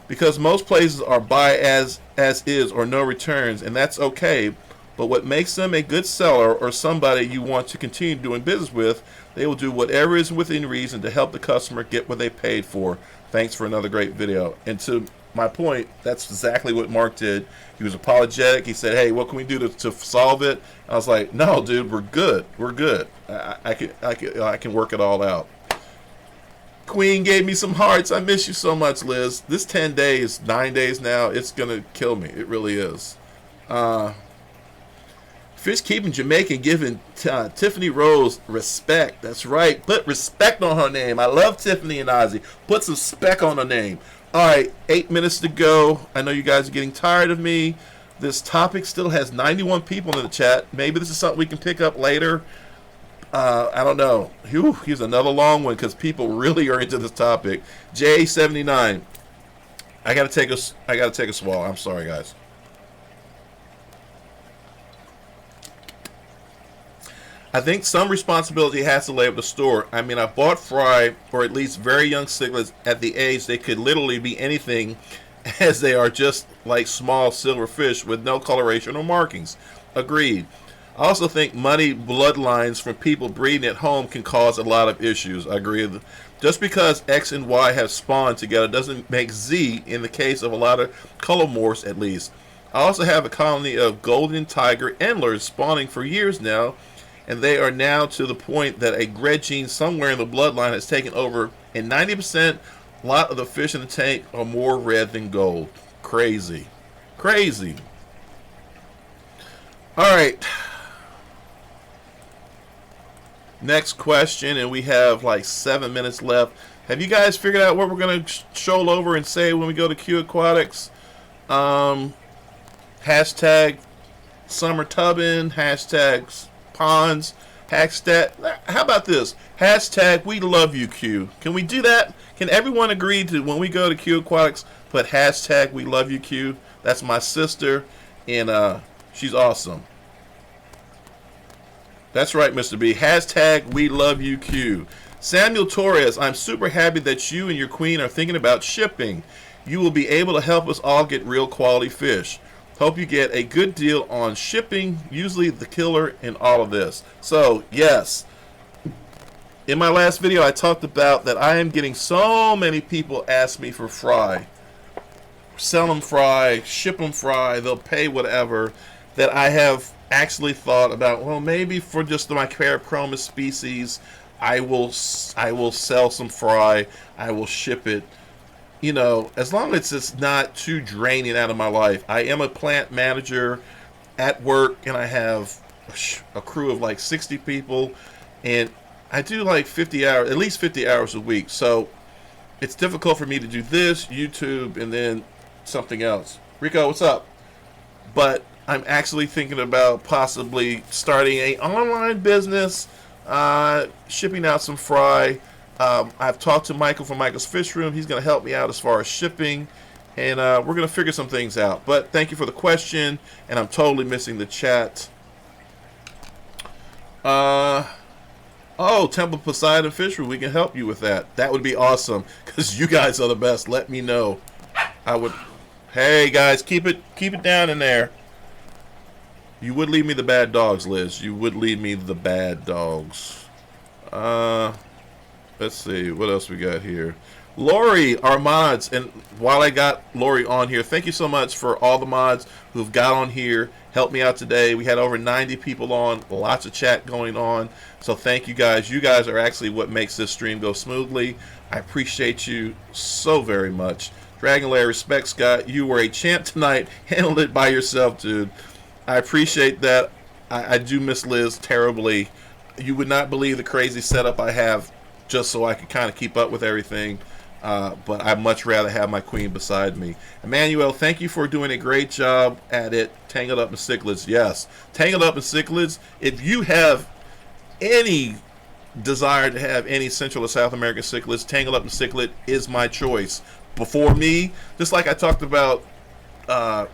Because most places are buy as is or no returns, and that's okay. But what makes them a good seller or somebody you want to continue doing business with, they will do whatever is within reason to help the customer get what they paid for. Thanks for another great video. And to my point, that's exactly what Mark did. He was apologetic. He said, hey, what can we do to solve it? I was like, no, dude, we're good. We're good. I can work it all out. Queen gave me some hearts. I miss you so much, Liz. This 10 days, 9 days now, it's going to kill me. It really is. Fish keeping Jamaican giving Tiffany Rose respect. That's right. Put respect on her name. I love Tiffany and Ozzy. Put some spec on her name. All right, 8 minutes to go. I know you guys are getting tired of me. This topic still has 91 people in the chat. Maybe this is something we can pick up later. I don't know. Here's another long one because people really are into this topic. J79. I gotta take a swallow. I'm sorry, guys. I think some responsibility has to lay with the store. I mean, I bought fry, or at least very young cichlids, at the age they could literally be anything, as they are just like small silver fish with no coloration or markings. Agreed. I also think muddy bloodlines from people breeding at home can cause a lot of issues. I agree. Just because X and Y have spawned together doesn't make Z in the case of a lot of colomorphs, at least. I also have a colony of golden tiger endlers spawning for years now, and they are now to the point that a red gene somewhere in the bloodline has taken over, and 90% a lot of the fish in the tank are more red than gold. Crazy. Crazy. All right. Next question, and we have like 7 minutes left. Have you guys figured out what we're going to show over and say when we go to Q Aquatics? Hashtag summer tubbing, hashtag ponds, hashtag, how about this? Hashtag we love you, Q. Can we do that? Can everyone agree to, when we go to Q Aquatics, put hashtag we love you, Q? That's my sister, and she's awesome. That's right, Mr. B. Hashtag we love you, Q. Samuel Torres, I'm super happy that you and your queen are thinking about shipping. You will be able to help us all get real quality fish. Hope you get a good deal on shipping, usually the killer in all of this. So, yes. In my last video, I talked about that I am getting so many people ask me for fry. Sell them fry, ship them fry, they'll pay whatever, that I have actually thought about, well, maybe for just my Parachromis species, I will sell some fry, I will ship it. You know, as long as it's not too draining out of my life. I am a plant manager at work, and I have a crew of like 60 people, and I do like 50 hours, at least 50 hours a week. So it's difficult for me to do this, YouTube, and then something else. Rico, what's up? But I'm actually thinking about possibly starting an online business, shipping out some fry. I've talked to Michael from Michael's Fish Room. He's going to help me out as far as shipping, and we're going to figure some things out. But thank you for the question, and I'm totally missing the chat. Oh, Temple Poseidon Fish Room, we can help you with that. That would be awesome, because you guys are the best. Let me know. I would. Hey guys, keep it down in there. You would leave me the bad dogs, Liz. You would leave me the bad dogs. Let's see. What else we got here? Lori, our mods. And while I got Lori on here, thank you so much for all the mods who've got on here. Helped me out today. We had over 90 people on. Lots of chat going on. So thank you guys. You guys are actually what makes this stream go smoothly. I appreciate you so very much. Dragon Lair, respect, Scott. You were a champ tonight. Handled it by yourself, dude. I appreciate that. I do miss Liz terribly. You would not believe the crazy setup I have just so I could kind of keep up with everything. But I'd much rather have my queen beside me. Emmanuel, thank you for doing a great job at it. Tangled Up in Cichlids. Yes. Tangled Up in Cichlids. If you have any desire to have any Central or South American cichlids, Tangled Up in Cichlid is my choice. Before me, just like I talked about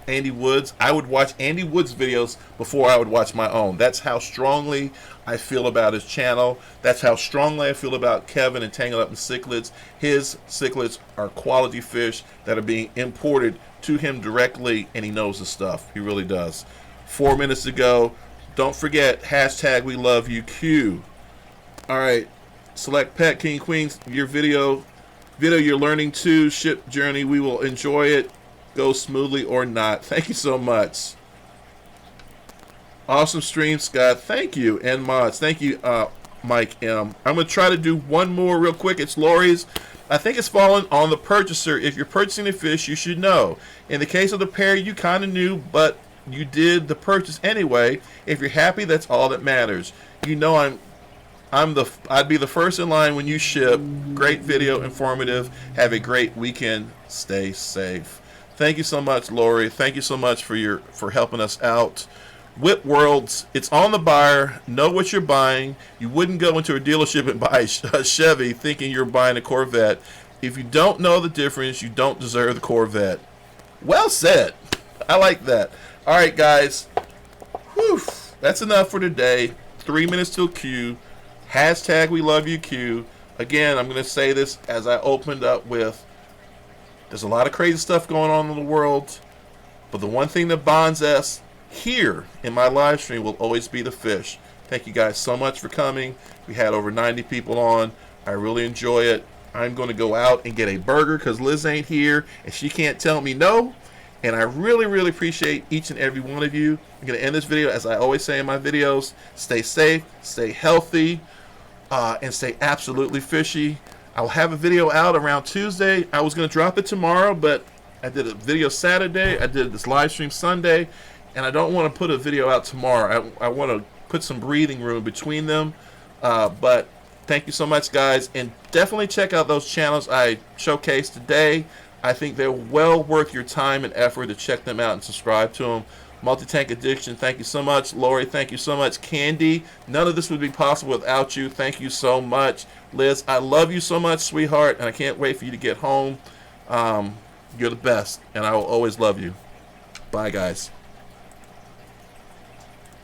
Andy Woods, I would watch Andy Woods videos before I would watch my own. That's how strongly I feel about his channel. That's how strongly I feel about Kevin and Tangled Up in Cichlids. His cichlids are quality fish that are being imported to him directly, and he knows the stuff. He really does. 4 minutes ago, don't forget, hashtag we love you, Q. All right, select pet, king, queens, your video you're learning to, ship journey, we will enjoy it. Go smoothly or not. Thank you so much. Awesome stream, Scott. Thank you. And mods. Thank you, Mike M. I'm going to try to do one more real quick. It's Lori's. I think it's fallen on the purchaser. If you're purchasing a fish, you should know. In the case of the pair, you kind of knew, but you did the purchase anyway. If you're happy, that's all that matters. You know I'd be the first in line when you ship. Great video, informative. Have a great weekend. Stay safe. Thank you so much, Lori. Thank you so much for helping us out. Whip Worlds, it's on the buyer. Know what you're buying. You wouldn't go into a dealership and buy a Chevy thinking you're buying a Corvette. If you don't know the difference, you don't deserve the Corvette. Well said. I like that. All right, guys. Whew. That's enough for today. 3 minutes till Q. Hashtag we love you, Q. Again, I'm going to say this as I opened up with, there's a lot of crazy stuff going on in the world, but the one thing that bonds us here in my live stream will always be the fish. Thank you guys so much for coming. We had over 90 people on. I really enjoy it. I'm going to go out and get a burger because Liz ain't here and she can't tell me no. And I really, really appreciate each and every one of you. I'm going to end this video as I always say in my videos. Stay safe, stay healthy, and stay absolutely fishy. I'll have a video out around Tuesday. I was going to drop it tomorrow, but I did a video Saturday. I did this live stream Sunday, and I don't want to put a video out tomorrow. I want to put some breathing room between them. But thank you so much, guys, and definitely check out those channels I showcased today. I think they're well worth your time and effort to check them out and subscribe to them. Multi-Tank Addiction, thank you so much. Lori, thank you so much. Candy, none of this would be possible without you. Thank you so much. Liz, I love you so much, sweetheart, and I can't wait for you to get home. You're the best, and I will always love you. Bye, guys.